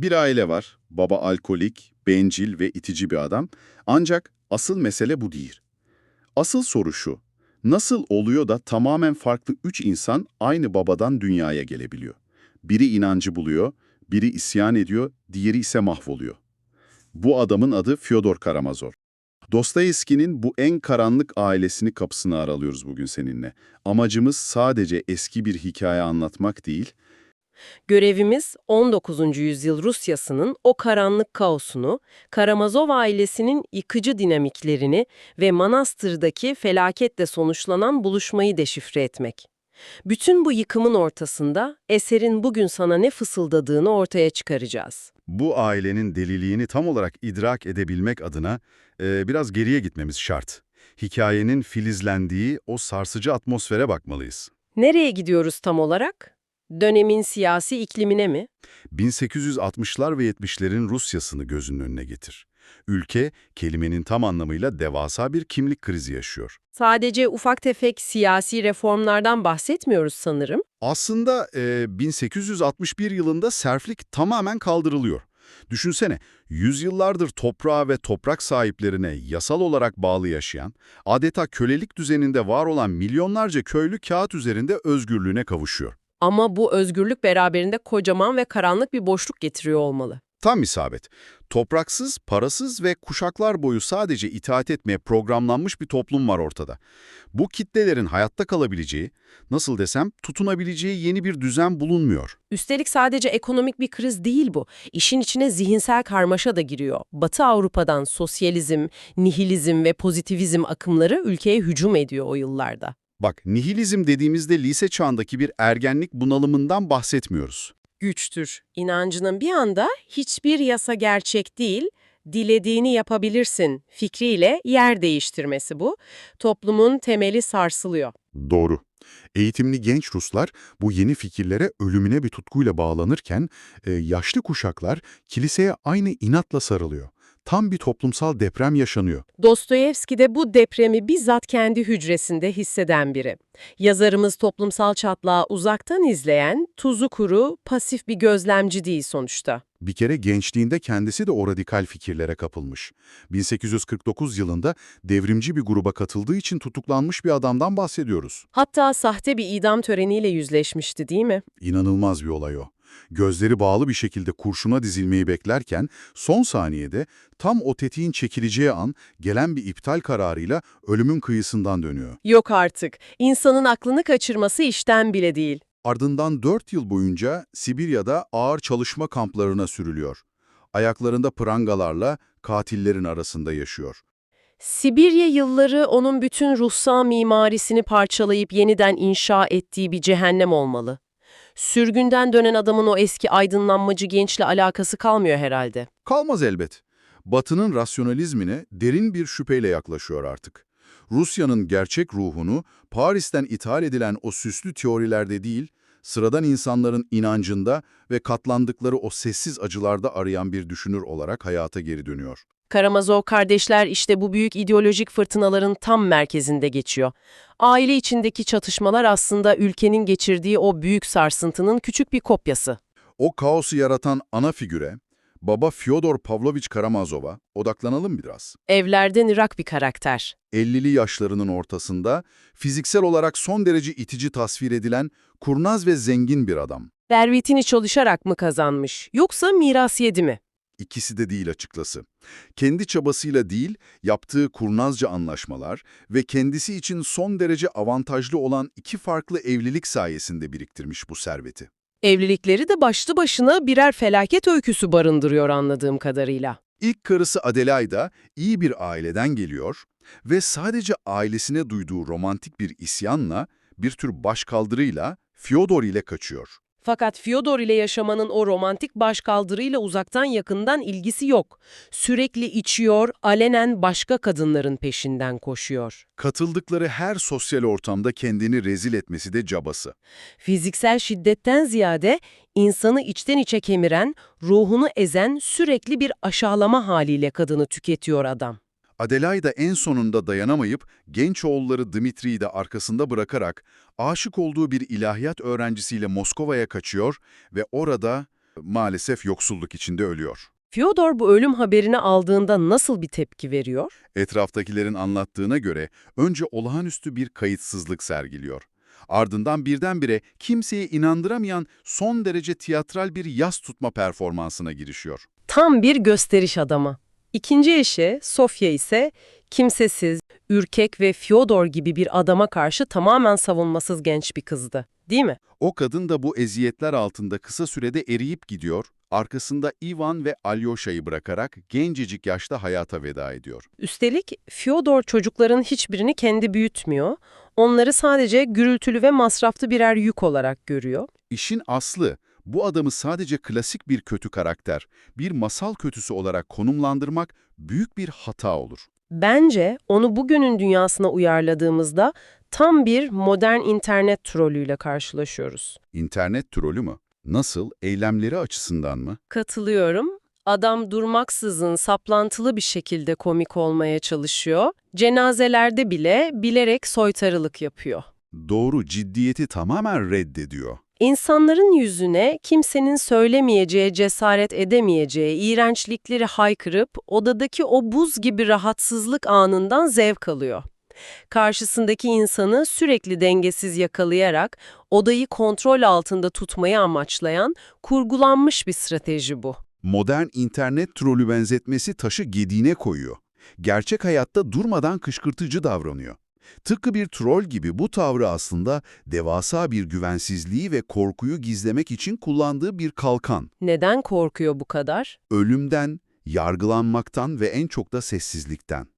Bir aile var, baba alkolik, bencil ve itici bir adam. Ancak asıl mesele bu değil. Asıl soru şu, nasıl oluyor da tamamen farklı üç insan aynı babadan dünyaya gelebiliyor? Biri inancı buluyor, biri isyan ediyor, diğeri ise mahvoluyor. Bu adamın adı Fyodor Karamazov. Dostoyevski'nin bu en karanlık ailesini kapısını aralıyoruz bugün seninle. Amacımız sadece eski bir hikaye anlatmak değil, Görevimiz 19. yüzyıl Rusyası'nın o karanlık kaosunu, Karamazov ailesinin yıkıcı dinamiklerini ve Manastır'daki felaketle sonuçlanan buluşmayı deşifre etmek. Bütün bu yıkımın ortasında eserin bugün sana ne fısıldadığını ortaya çıkaracağız. Bu ailenin deliliğini tam olarak idrak edebilmek adına biraz geriye gitmemiz şart. Hikayenin filizlendiği o sarsıcı atmosfere bakmalıyız. Nereye gidiyoruz tam olarak? Dönemin siyasi iklimine mi? 1860'lar ve 70'lerin Rusyasını gözünün önüne getir. Ülke, kelimenin tam anlamıyla devasa bir kimlik krizi yaşıyor. Sadece ufak tefek siyasi reformlardan bahsetmiyoruz sanırım. Aslında 1861 yılında serflik tamamen kaldırılıyor. Düşünsene, yüzyıllardır toprağa ve toprak sahiplerine yasal olarak bağlı yaşayan, adeta kölelik düzeninde var olan milyonlarca köylü kağıt üzerinde özgürlüğüne kavuşuyor. Ama bu özgürlük beraberinde kocaman ve karanlık bir boşluk getiriyor olmalı. Tam isabet. Topraksız, parasız ve kuşaklar boyu sadece itaat etmeye programlanmış bir toplum var ortada. Bu kitlelerin hayatta kalabileceği, nasıl desem, tutunabileceği yeni bir düzen bulunmuyor. Üstelik sadece ekonomik bir kriz değil bu. İşin içine zihinsel karmaşa da giriyor. Batı Avrupa'dan sosyalizm, nihilizm ve pozitivizm akımları ülkeye hücum ediyor o yıllarda. Bak, nihilizm dediğimizde lise çağındaki bir ergenlik bunalımından bahsetmiyoruz. Güçtür. İnancının bir anda hiçbir yasa gerçek değil, dilediğini yapabilirsin fikriyle yer değiştirmesi bu. Toplumun temeli sarsılıyor. Doğru. Eğitimli genç Ruslar bu yeni fikirlere ölümüne bir tutkuyla bağlanırken, yaşlı kuşaklar kiliseye aynı inatla sarılıyor. Tam bir toplumsal deprem yaşanıyor. Dostoyevski de bu depremi bizzat kendi hücresinde hisseden biri. Yazarımız toplumsal çatlağı uzaktan izleyen, tuzu kuru, pasif bir gözlemci değil sonuçta. Bir kere gençliğinde kendisi de o radikal fikirlere kapılmış. 1849 yılında devrimci bir gruba katıldığı için tutuklanmış bir adamdan bahsediyoruz. Hatta sahte bir idam töreniyle yüzleşmişti değil mi? İnanılmaz bir olay o. Gözleri bağlı bir şekilde kurşuna dizilmeyi beklerken son saniyede tam o tetiğin çekileceği an gelen bir iptal kararıyla ölümün kıyısından dönüyor. Yok artık. İnsanın aklını kaçırması işten bile değil. Ardından 4 yıl boyunca Sibirya'da ağır çalışma kamplarına sürülüyor. Ayaklarında prangalarla katillerin arasında yaşıyor. Sibirya yılları onun bütün ruhsal mimarisini parçalayıp yeniden inşa ettiği bir cehennem olmalı. Sürgünden dönen adamın o eski aydınlanmacı gençle alakası kalmıyor herhalde. Kalmaz elbet. Batı'nın rasyonalizmine derin bir şüpheyle yaklaşıyor artık. Rusya'nın gerçek ruhunu Paris'ten ithal edilen o süslü teorilerde değil, sıradan insanların inancında ve katlandıkları o sessiz acılarda arayan bir düşünür olarak hayata geri dönüyor. Karamazov kardeşler işte bu büyük ideolojik fırtınaların tam merkezinde geçiyor. Aile içindeki çatışmalar aslında ülkenin geçirdiği o büyük sarsıntının küçük bir kopyası. O kaosu yaratan ana figüre, baba Fyodor Pavlovich Karamazov'a odaklanalım biraz. Evlerden ırak bir karakter. 50'li yaşlarının ortasında fiziksel olarak son derece itici tasvir edilen kurnaz ve zengin bir adam. Servetini çalışarak mı kazanmış, yoksa miras yedi mi? İkisi de değil açıkçası. Kendi çabasıyla değil, yaptığı kurnazca anlaşmalar ve kendisi için son derece avantajlı olan iki farklı evlilik sayesinde biriktirmiş bu serveti. Evlilikleri de başlı başına birer felaket öyküsü barındırıyor anladığım kadarıyla. İlk karısı Adelaida iyi bir aileden geliyor ve sadece ailesine duyduğu romantik bir isyanla, bir tür başkaldırıyla Fyodor ile kaçıyor. Fakat Fyodor ile yaşamanın o romantik başkaldırıyla uzaktan yakından ilgisi yok. Sürekli içiyor, alenen başka kadınların peşinden koşuyor. Katıldıkları her sosyal ortamda kendini rezil etmesi de cabası. Fiziksel şiddetten ziyade insanı içten içe kemiren, ruhunu ezen sürekli bir aşağılama haliyle kadını tüketiyor adam. Adelaida en sonunda dayanamayıp genç oğulları Dmitri'yi de arkasında bırakarak aşık olduğu bir ilahiyat öğrencisiyle Moskova'ya kaçıyor ve orada Maalesef yoksulluk içinde ölüyor. Fyodor bu ölüm haberini aldığında nasıl bir tepki veriyor? Etraftakilerin anlattığına göre önce olağanüstü bir kayıtsızlık sergiliyor. Ardından birdenbire kimseye inandıramayan son derece tiyatral bir yas tutma performansına girişiyor. Tam bir gösteriş adamı. İkinci eşi, Sofya ise kimsesiz, ürkek ve Fyodor gibi bir adama karşı tamamen savunmasız genç bir kızdı. Değil mi? O kadın da bu eziyetler altında kısa sürede eriyip gidiyor, arkasında Ivan ve Alyosha'yı bırakarak gencecik yaşta hayata veda ediyor. Üstelik Fyodor çocukların hiçbirini kendi büyütmüyor. Onları sadece gürültülü ve masraflı birer yük olarak görüyor. İşin aslı, bu adamı sadece klasik bir kötü karakter, bir masal kötüsü olarak konumlandırmak büyük bir hata olur. Bence onu bugünün dünyasına uyarladığımızda tam bir modern internet trollüyle karşılaşıyoruz. İnternet trolü mü? Nasıl? Eylemleri açısından mı? Katılıyorum. Adam durmaksızın saplantılı bir şekilde komik olmaya çalışıyor. Cenazelerde bile bilerek soytarılık yapıyor. Doğru, ciddiyeti tamamen reddediyor. İnsanların yüzüne kimsenin söylemeyeceği, cesaret edemeyeceği iğrençlikleri haykırıp odadaki o buz gibi rahatsızlık anından zevk alıyor. Karşısındaki insanı sürekli dengesiz yakalayarak odayı kontrol altında tutmayı amaçlayan kurgulanmış bir strateji bu. Modern internet trolü benzetmesi taşı gediğine koyuyor. Gerçek hayatta durmadan kışkırtıcı davranıyor. Tıpkı bir troll gibi bu tavrı aslında devasa bir güvensizliği ve korkuyu gizlemek için kullandığı bir kalkan. Neden korkuyor bu kadar? Ölümden, yargılanmaktan ve en çok da sessizlikten.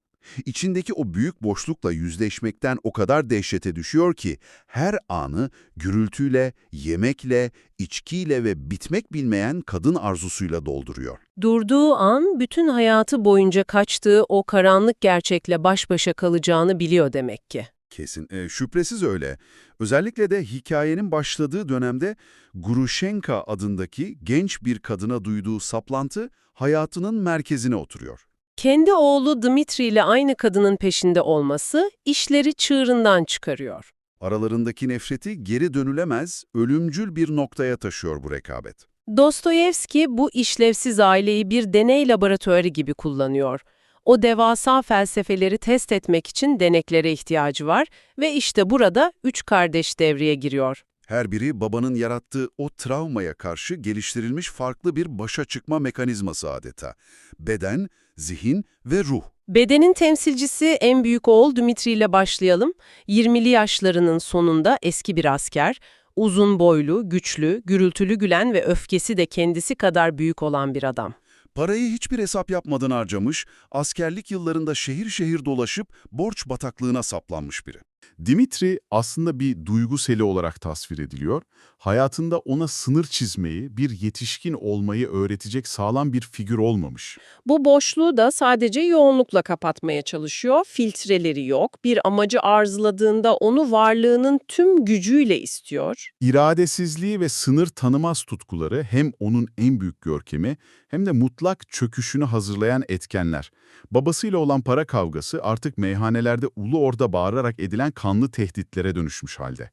İçindeki o büyük boşlukla yüzleşmekten o kadar dehşete düşüyor ki her anı gürültüyle, yemekle, içkiyle ve bitmek bilmeyen kadın arzusuyla dolduruyor. Durduğu an bütün hayatı boyunca kaçtığı o karanlık gerçekle baş başa kalacağını biliyor demek ki. Kesin, şüphesiz öyle. Özellikle de hikayenin başladığı dönemde Grushenka adındaki genç bir kadına duyduğu saplantı hayatının merkezine oturuyor. Kendi oğlu Dmitri ile aynı kadının peşinde olması işleri çığırından çıkarıyor. Aralarındaki nefreti geri dönülemez, ölümcül bir noktaya taşıyor bu rekabet. Dostoyevski bu işlevsiz aileyi bir deney laboratuvarı gibi kullanıyor. O devasa felsefeleri test etmek için deneklere ihtiyacı var ve işte burada üç kardeş devreye giriyor. Her biri babanın yarattığı o travmaya karşı geliştirilmiş farklı bir başa çıkma mekanizması adeta. Beden, zihin ve ruh. Bedenin temsilcisi en büyük oğul Dmitri ile başlayalım. 20'li yaşlarının sonunda eski bir asker, uzun boylu, güçlü, gürültülü gülen ve öfkesi de kendisi kadar büyük olan bir adam. Parayı hiçbir hesap yapmadan harcamış, askerlik yıllarında şehir şehir dolaşıp borç bataklığına saplanmış biri. Dimitri aslında bir duygu seli olarak tasvir ediliyor. Hayatında ona sınır çizmeyi, bir yetişkin olmayı öğretecek sağlam bir figür olmamış. Bu boşluğu da sadece yoğunlukla kapatmaya çalışıyor. Filtreleri yok. Bir amacı arzuladığında onu varlığının tüm gücüyle istiyor. İradesizliği ve sınır tanımaz tutkuları hem onun en büyük görkemi hem de mutlak çöküşünü hazırlayan etkenler. Babasıyla olan para kavgası artık meyhanelerde ulu orda bağırarak edilen kanlı tehditlere dönüşmüş halde.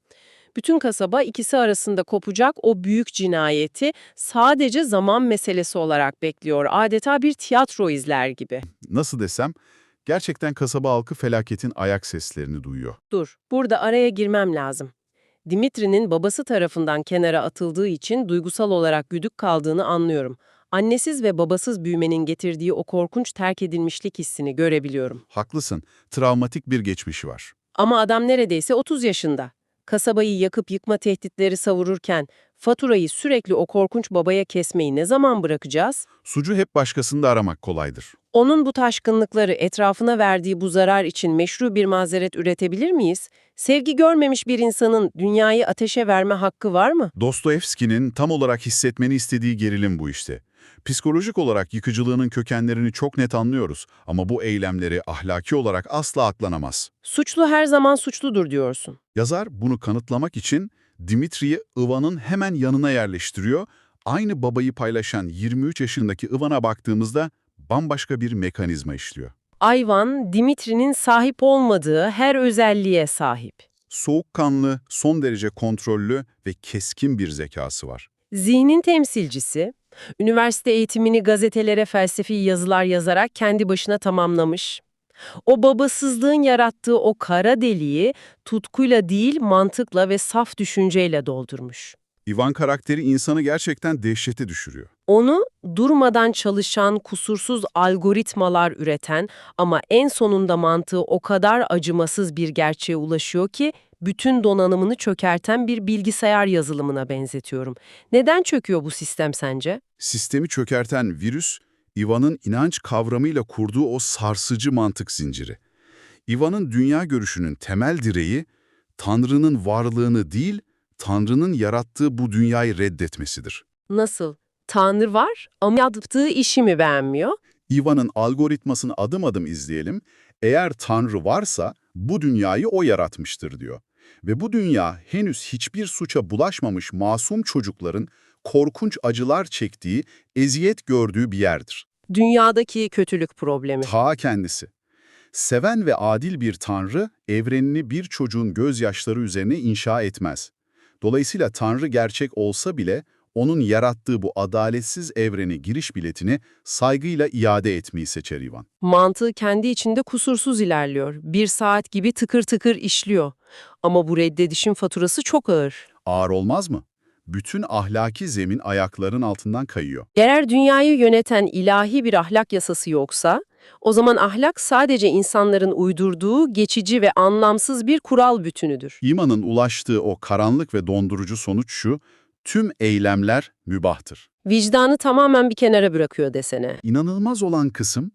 Bütün kasaba ikisi arasında kopacak o büyük cinayeti sadece zaman meselesi olarak bekliyor. Adeta bir tiyatro izler gibi. Nasıl desem, gerçekten kasaba halkı felaketin ayak seslerini duyuyor. Dur, burada araya girmem lazım. Dimitri'nin babası tarafından kenara atıldığı için duygusal olarak güdük kaldığını anlıyorum. Annesiz ve babasız büyümenin getirdiği o korkunç terk edilmişlik hissini görebiliyorum. Haklısın, travmatik bir geçmişi var. Ama adam neredeyse 30 yaşında. Kasabayı yakıp yıkma tehditleri savururken faturayı sürekli o korkunç babaya kesmeyi ne zaman bırakacağız? Suçu hep başkasında aramak kolaydır. Onun bu taşkınlıkları, etrafına verdiği bu zarar için meşru bir mazeret üretebilir miyiz? Sevgi görmemiş bir insanın dünyayı ateşe verme hakkı var mı? Dostoyevski'nin tam olarak hissetmeni istediği gerilim bu işte. Psikolojik olarak yıkıcılığının kökenlerini çok net anlıyoruz ama bu eylemleri ahlaki olarak asla aklanamaz. Suçlu her zaman suçludur diyorsun. Yazar bunu kanıtlamak için Dimitri'yi Ivan'ın hemen yanına yerleştiriyor. Aynı babayı paylaşan 23 yaşındaki Ivan'a baktığımızda bambaşka bir mekanizma işliyor. Ivan, Dimitri'nin sahip olmadığı her özelliğe sahip. Soğukkanlı, son derece kontrollü ve keskin bir zekası var. Zihnin temsilcisi, üniversite eğitimini gazetelere felsefi yazılar yazarak kendi başına tamamlamış. O babasızlığın yarattığı o kara deliği tutkuyla değil mantıkla ve saf düşünceyle doldurmuş. Ivan karakteri insanı gerçekten dehşete düşürüyor. Onu durmadan çalışan, kusursuz algoritmalar üreten ama en sonunda mantığı o kadar acımasız bir gerçeğe ulaşıyor ki bütün donanımını çökerten bir bilgisayar yazılımına benzetiyorum. Neden çöküyor bu sistem sence? Sistemi çökerten virüs, Ivan'ın inanç kavramıyla kurduğu o sarsıcı mantık zinciri. Ivan'ın dünya görüşünün temel direği, Tanrı'nın varlığını değil, Tanrı'nın yarattığı bu dünyayı reddetmesidir. Nasıl? Tanrı var ama yaptığı işi mi beğenmiyor? Ivan'ın algoritmasını adım adım izleyelim. Eğer Tanrı varsa bu dünyayı o yaratmıştır diyor. Ve bu dünya henüz hiçbir suça bulaşmamış masum çocukların korkunç acılar çektiği, eziyet gördüğü bir yerdir. Dünyadaki kötülük problemi. Ta kendisi. Seven ve adil bir Tanrı, evrenini bir çocuğun gözyaşları üzerine inşa etmez. Dolayısıyla Tanrı gerçek olsa bile, onun yarattığı bu adaletsiz evrene giriş biletini saygıyla iade etmeyi seçer Ivan. Mantığı kendi içinde kusursuz ilerliyor. Bir saat gibi tıkır tıkır işliyor. Ama bu reddedişin faturası çok ağır. Ağır olmaz mı? Bütün ahlaki zemin ayakların altından kayıyor. Eğer dünyayı yöneten ilahi bir ahlak yasası yoksa, o zaman ahlak sadece insanların uydurduğu geçici ve anlamsız bir kural bütünüdür. İmanın ulaştığı o karanlık ve dondurucu sonuç şu, tüm eylemler mübahtır. Vicdanı tamamen bir kenara bırakıyor desene. İnanılmaz olan kısım,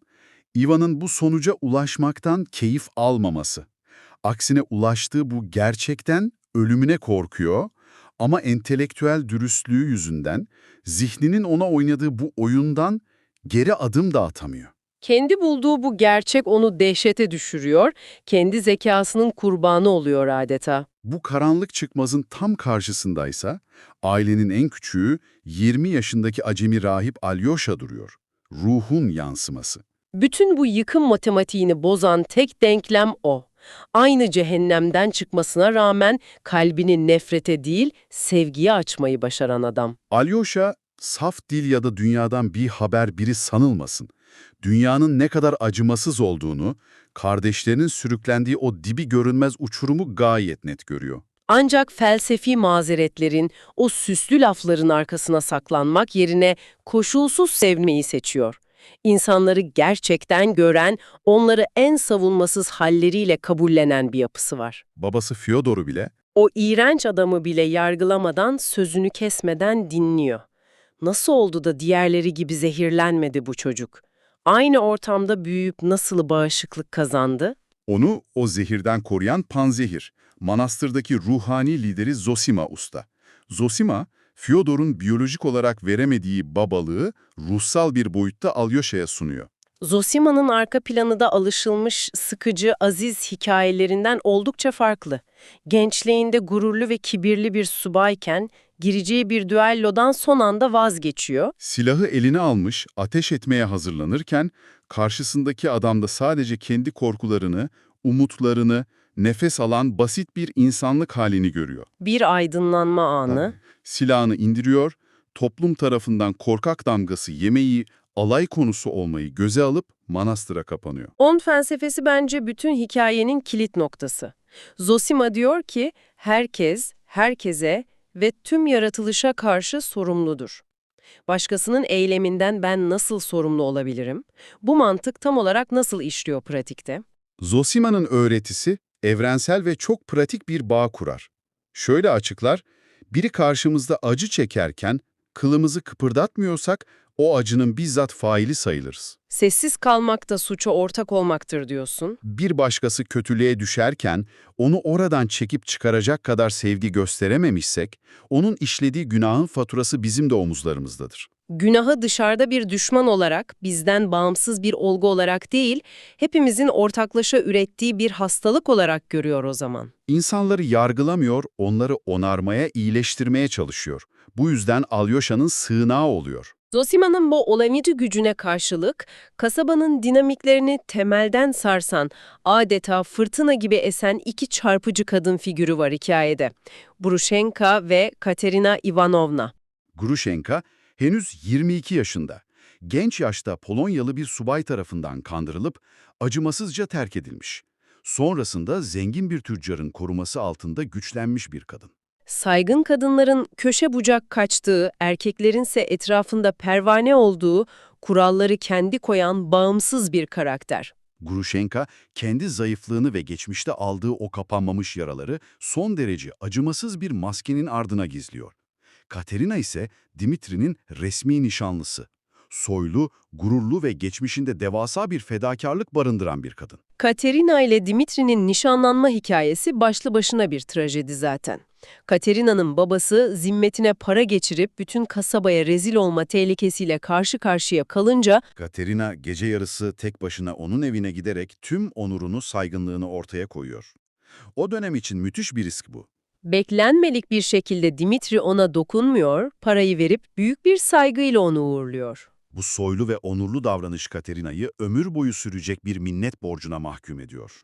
Ivan'ın bu sonuca ulaşmaktan keyif almaması. Aksine ulaştığı bu gerçekten ölümüne korkuyor ama entelektüel dürüstlüğü yüzünden zihninin ona oynadığı bu oyundan geri adım da atamıyor. Kendi bulduğu bu gerçek onu dehşete düşürüyor, kendi zekasının kurbanı oluyor adeta. Bu karanlık çıkmazın tam karşısındaysa ailenin en küçüğü 20 yaşındaki acemi rahip Alyosha duruyor. Ruhun yansıması. Bütün bu yıkım matematiğini bozan tek denklem o. Aynı cehennemden çıkmasına rağmen kalbini nefrete değil, sevgiye açmayı başaran adam. Alyosha, saf dil ya da dünyadan bir haber biri sanılmasın. Dünyanın ne kadar acımasız olduğunu, kardeşlerinin sürüklendiği o dibi görünmez uçurumu gayet net görüyor. Ancak felsefi mazeretlerin, o süslü lafların arkasına saklanmak yerine koşulsuz sevmeyi seçiyor. İnsanları gerçekten gören, onları en savunmasız halleriyle kabullenen bir yapısı var. Babası Fyodor'u bile, O iğrenç adamı bile yargılamadan, sözünü kesmeden dinliyor. Nasıl oldu da diğerleri gibi zehirlenmedi bu çocuk? Aynı ortamda büyüyüp nasıl bağışıklık kazandı? onu o zehirden koruyan panzehir, manastırdaki ruhani lideri Zosima Usta. Zosima, Fyodor'un biyolojik olarak veremediği babalığı ruhsal bir boyutta Alyosha'ya sunuyor. Zosima'nın arka planı da alışılmış, sıkıcı, aziz hikayelerinden oldukça farklı. Gençliğinde gururlu ve kibirli bir subayken, gireceği bir düellodan son anda vazgeçiyor. Silahı eline almış, ateş etmeye hazırlanırken, karşısındaki adam da sadece kendi korkularını, umutlarını, nefes alan basit bir insanlık halini görüyor. Bir aydınlanma anı. Silahını indiriyor, toplum tarafından korkak damgası yemeyi, alay konusu olmayı göze alıp manastıra kapanıyor. On felsefesi bence bütün hikayenin kilit noktası. Zosima diyor ki, herkes, herkese ve tüm yaratılışa karşı sorumludur. Başkasının eyleminden ben nasıl sorumlu olabilirim? Bu mantık tam olarak nasıl işliyor pratikte? Zosima'nın öğretisi evrensel ve çok pratik bir bağ kurar. Şöyle açıklar, biri karşımızda acı çekerken kılımızı kıpırdatmıyorsak o acının bizzat faili sayılırız. Sessiz kalmak da suça ortak olmaktır diyorsun. Bir başkası kötülüğe düşerken onu oradan çekip çıkaracak kadar sevgi gösterememişsek, onun işlediği günahın faturası bizim de omuzlarımızdadır. Günahı dışarıda bir düşman olarak, bizden bağımsız bir olgu olarak değil, hepimizin ortaklaşa ürettiği bir hastalık olarak görüyor o zaman. İnsanları yargılamıyor, onları onarmaya, iyileştirmeye çalışıyor. Bu yüzden Alyosha'nın sığınağı oluyor. Zosima'nın bu olağanüstü gücüne karşılık, kasabanın dinamiklerini temelden sarsan, adeta fırtına gibi esen iki çarpıcı kadın figürü var hikayede. Brushenka ve Katerina Ivanovna. Grushenka henüz 22 yaşında. Genç yaşta Polonyalı bir subay tarafından kandırılıp acımasızca terk edilmiş. Sonrasında zengin bir tüccarın koruması altında güçlenmiş bir kadın. Saygın kadınların köşe bucak kaçtığı, erkeklerinse etrafında pervane olduğu, kuralları kendi koyan bağımsız bir karakter. Grushenka, kendi zayıflığını ve geçmişte aldığı o kapanmamış yaraları son derece acımasız bir maskenin ardına gizliyor. Katerina ise Dimitri'nin resmi nişanlısı. Soylu, gururlu ve geçmişinde devasa bir fedakarlık barındıran bir kadın. Katerina ile Dimitri'nin nişanlanma hikayesi başlı başına bir trajedi zaten. Katerina'nın babası zimmetine para geçirip bütün kasabaya rezil olma tehlikesiyle karşı karşıya kalınca Katerina gece yarısı tek başına onun evine giderek tüm onurunu, saygınlığını ortaya koyuyor. O dönem için müthiş bir risk bu. beklenmedik bir şekilde Dimitri ona dokunmuyor, parayı verip büyük bir saygıyla onu uğurluyor. Bu soylu ve onurlu davranış Katerina'yı ömür boyu sürecek bir minnet borcuna mahkum ediyor.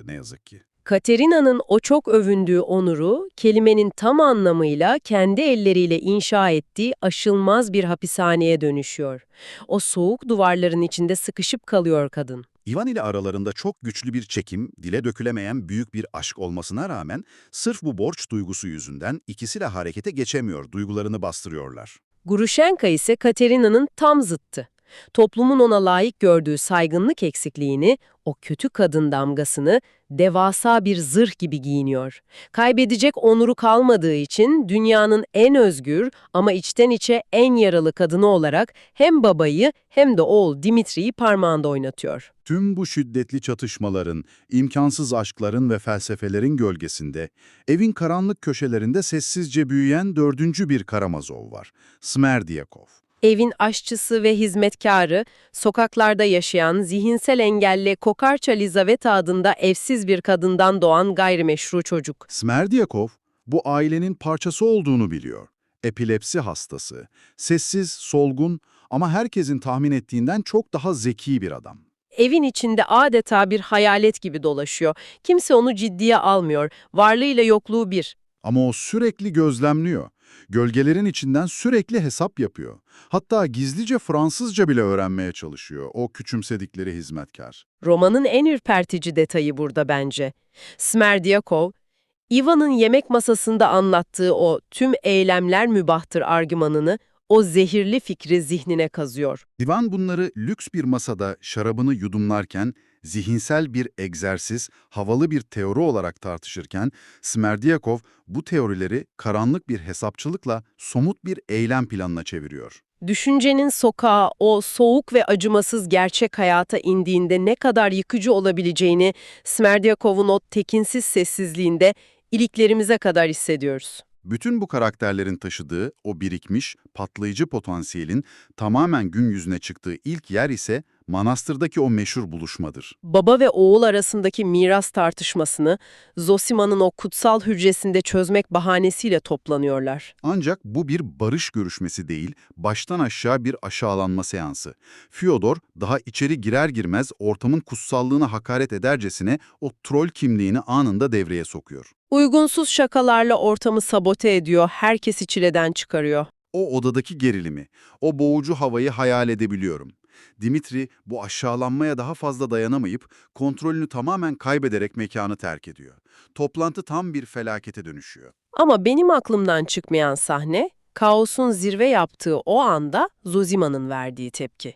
Ne yazık ki. Katerina'nın o çok övündüğü onuru, kelimenin tam anlamıyla kendi elleriyle inşa ettiği aşılmaz bir hapishaneye dönüşüyor. O soğuk duvarların içinde sıkışıp kalıyor kadın. Ivan ile aralarında çok güçlü bir çekim, dile dökülemeyen büyük bir aşk olmasına rağmen sırf bu borç duygusu yüzünden ikisi de harekete geçemiyor, duygularını bastırıyorlar. Grushenka ise Katerina'nın tam zıttı. Toplumun ona layık gördüğü saygınlık eksikliğini, o kötü kadın damgasını devasa bir zırh gibi giyiniyor. Kaybedecek onuru kalmadığı için dünyanın en özgür ama içten içe en yaralı kadını olarak hem babayı hem de oğul Dimitri'yi parmağında oynatıyor. Tüm bu şiddetli çatışmaların, imkansız aşkların ve felsefelerin gölgesinde, evin karanlık köşelerinde sessizce büyüyen dördüncü bir Karamazov var, Smerdyakov. Evin aşçısı ve hizmetkarı, sokaklarda yaşayan, zihinsel engelli Kokarça Lizaveta adında evsiz bir kadından doğan gayrimeşru çocuk. Smerdyakov, bu ailenin parçası olduğunu biliyor. Epilepsi hastası, sessiz, solgun ama herkesin tahmin ettiğinden çok daha zeki bir adam. Evin içinde adeta bir hayalet gibi dolaşıyor. Kimse onu ciddiye almıyor. Varlığıyla yokluğu bir. Ama o sürekli gözlemliyor. Gölgelerin içinden sürekli hesap yapıyor. Hatta gizlice Fransızca bile öğrenmeye çalışıyor o küçümsedikleri hizmetkar. Romanın en ürpertici detayı burada bence. Smerdyakov, Ivan'ın yemek masasında anlattığı o tüm eylemler mübahtır argümanını, o zehirli fikri zihnine kazıyor. Divan bunları lüks bir masada şarabını yudumlarken, zihinsel bir egzersiz, havalı bir teori olarak tartışırken, Smerdyakov bu teorileri karanlık bir hesapçılıkla somut bir eylem planına çeviriyor. Düşüncenin sokağa, o soğuk ve acımasız gerçek hayata indiğinde ne kadar yıkıcı olabileceğini Smerdyakov'un o tekinsiz sessizliğinde iliklerimize kadar hissediyoruz. Bütün bu karakterlerin taşıdığı o birikmiş, patlayıcı potansiyelin tamamen gün yüzüne çıktığı ilk yer ise manastırdaki o meşhur buluşmadır. Baba ve oğul arasındaki miras tartışmasını Zosima'nın o kutsal hücresinde çözmek bahanesiyle toplanıyorlar. Ancak bu bir barış görüşmesi değil, baştan aşağı bir aşağılanma seansı. Fyodor daha içeri girer girmez ortamın kutsallığına hakaret edercesine o troll kimliğini anında devreye sokuyor. Uygunsuz şakalarla ortamı sabote ediyor, herkesi çileden çıkarıyor. O odadaki gerilimi, o boğucu havayı hayal edebiliyorum. Dimitri bu aşağılanmaya daha fazla dayanamayıp kontrolünü tamamen kaybederek mekanı terk ediyor. Toplantı tam bir felakete dönüşüyor. Ama benim aklımdan çıkmayan sahne, kaosun zirve yaptığı o anda Zozima'nın verdiği tepki.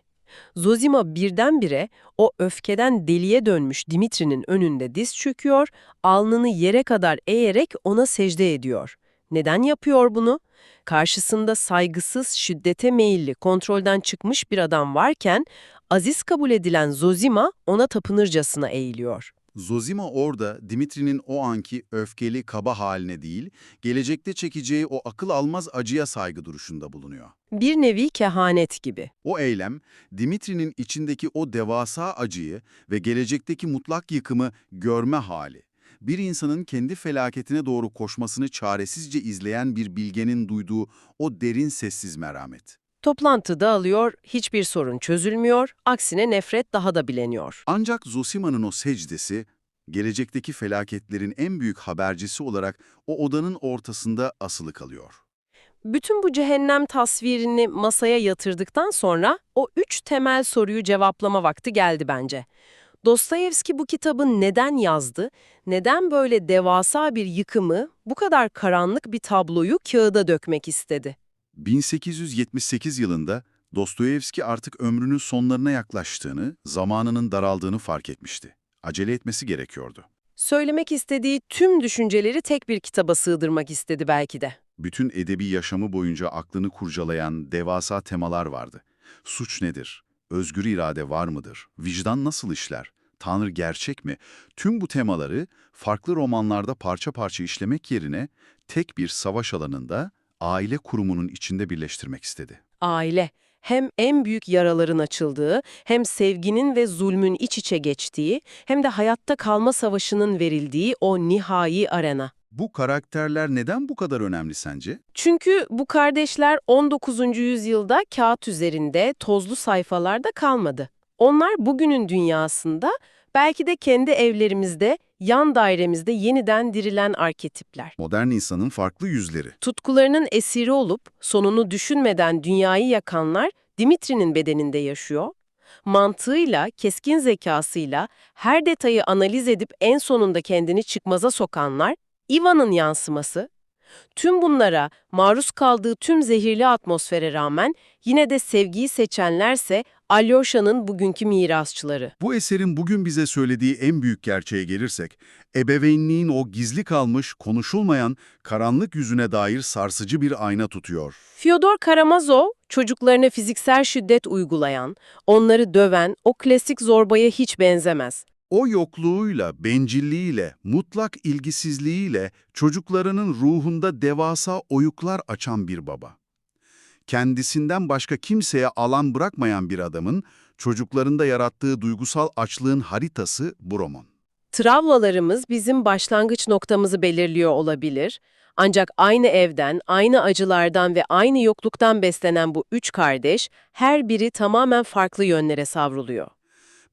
Zozima birdenbire o öfkeden deliye dönmüş Dimitri'nin önünde diz çöküyor, alnını yere kadar eğerek ona secde ediyor. Neden yapıyor bunu? Karşısında saygısız, şiddete meyilli, kontrolden çıkmış bir adam varken, aziz kabul edilen Zozima ona tapınırcasına eğiliyor. Zozima orada Dimitri'nin o anki öfkeli, kaba haline değil, gelecekte çekeceği o akıl almaz acıya saygı duruşunda bulunuyor. Bir nevi kehanet gibi. O eylem, Dimitri'nin içindeki o devasa acıyı ve gelecekteki mutlak yıkımı görme hali. Bir insanın kendi felaketine doğru koşmasını çaresizce izleyen bir bilgenin duyduğu o derin sessiz merhamet. Toplantı dağılıyor, hiçbir sorun çözülmüyor, aksine nefret daha da bileniyor. Ancak Zosima'nın o secdesi, gelecekteki felaketlerin en büyük habercisi olarak o odanın ortasında asılı kalıyor. Bütün bu cehennem tasvirini masaya yatırdıktan sonra o 3 temel soruyu cevaplama vakti geldi bence. Dostoyevski bu kitabı neden yazdı? Neden böyle devasa bir yıkımı, bu kadar karanlık bir tabloyu kağıda dökmek istedi? 1878 yılında Dostoyevski artık ömrünün sonlarına yaklaştığını, zamanının daraldığını fark etmişti. Acele etmesi gerekiyordu. Söylemek istediği tüm düşünceleri tek bir kitaba sığdırmak istedi belki de. Bütün edebi yaşamı boyunca aklını kurcalayan devasa temalar vardı. Suç nedir? Özgür irade var mıdır? Vicdan nasıl işler? Tanrı gerçek mi? Tüm bu temaları farklı romanlarda parça parça işlemek yerine tek bir savaş alanında, aile kurumunun içinde birleştirmek istedi. Aile, hem en büyük yaraların açıldığı, hem sevginin ve zulmün iç içe geçtiği, hem de hayatta kalma savaşının verildiği o nihai arena. Bu karakterler neden bu kadar önemli sence? Çünkü bu kardeşler 19. yüzyılda kağıt üzerinde, tozlu sayfalarda kalmadı. Onlar bugünün dünyasında, belki de kendi evlerimizde, yan dairemizde yeniden dirilen arketipler. Modern insanın farklı yüzleri. Tutkularının esiri olup, sonunu düşünmeden dünyayı yakanlar Dimitri'nin bedeninde yaşıyor. Mantığıyla, keskin zekasıyla her detayı analiz edip en sonunda kendini çıkmaza sokanlar Ivan'ın yansıması. Tüm bunlara, maruz kaldığı tüm zehirli atmosfere rağmen yine de sevgiyi seçenlerse Alyosha'nın bugünkü mirasçıları. Bu eserin bugün bize söylediği en büyük gerçeğe gelirsek, ebeveynliğin o gizli kalmış, konuşulmayan, karanlık yüzüne dair sarsıcı bir ayna tutuyor. Fyodor Karamazov, çocuklarına fiziksel şiddet uygulayan, onları döven o klasik zorbaya hiç benzemez. O yokluğuyla, bencilliğiyle, mutlak ilgisizliğiyle çocuklarının ruhunda devasa oyuklar açan bir baba. Kendisinden başka kimseye alan bırakmayan bir adamın çocuklarında yarattığı duygusal açlığın haritası bu roman. Travmalarımız bizim başlangıç noktamızı belirliyor olabilir. Ancak aynı evden, aynı acılardan ve aynı yokluktan beslenen bu 3 kardeş, her biri tamamen farklı yönlere savruluyor.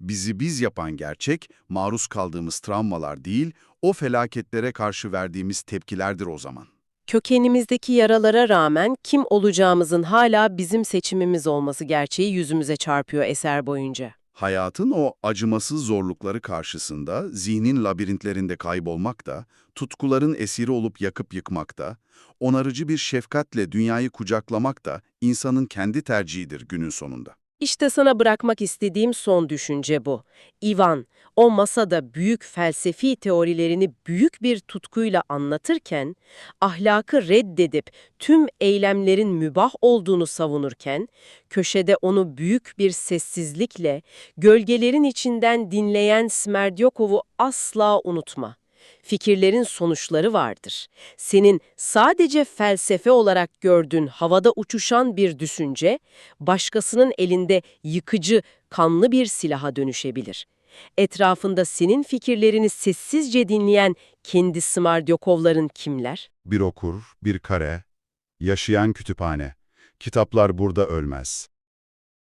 Bizi biz yapan gerçek, maruz kaldığımız travmalar değil, o felaketlere karşı verdiğimiz tepkilerdir o zaman. Kökenimizdeki yaralara rağmen kim olacağımızın hala bizim seçimimiz olması gerçeği yüzümüze çarpıyor eser boyunca. Hayatın o acımasız zorlukları karşısında zihnin labirentlerinde kaybolmak da, tutkuların esiri olup yakıp yıkmak da, onarıcı bir şefkatle dünyayı kucaklamak da insanın kendi tercihidir günün sonunda. İşte sana bırakmak istediğim son düşünce bu. Ivan, o masada büyük felsefi teorilerini büyük bir tutkuyla anlatırken, ahlakı reddedip tüm eylemlerin mübah olduğunu savunurken, köşede onu büyük bir sessizlikle, gölgelerin içinden dinleyen Smerdyakov'u asla unutma. Fikirlerin sonuçları vardır. Senin sadece felsefe olarak gördüğün havada uçuşan bir düşünce, başkasının elinde yıkıcı, kanlı bir silaha dönüşebilir. Etrafında senin fikirlerini sessizce dinleyen kendi Smerdyakovların kimler? Bir okur, bir kare, yaşayan kütüphane. Kitaplar burada ölmez.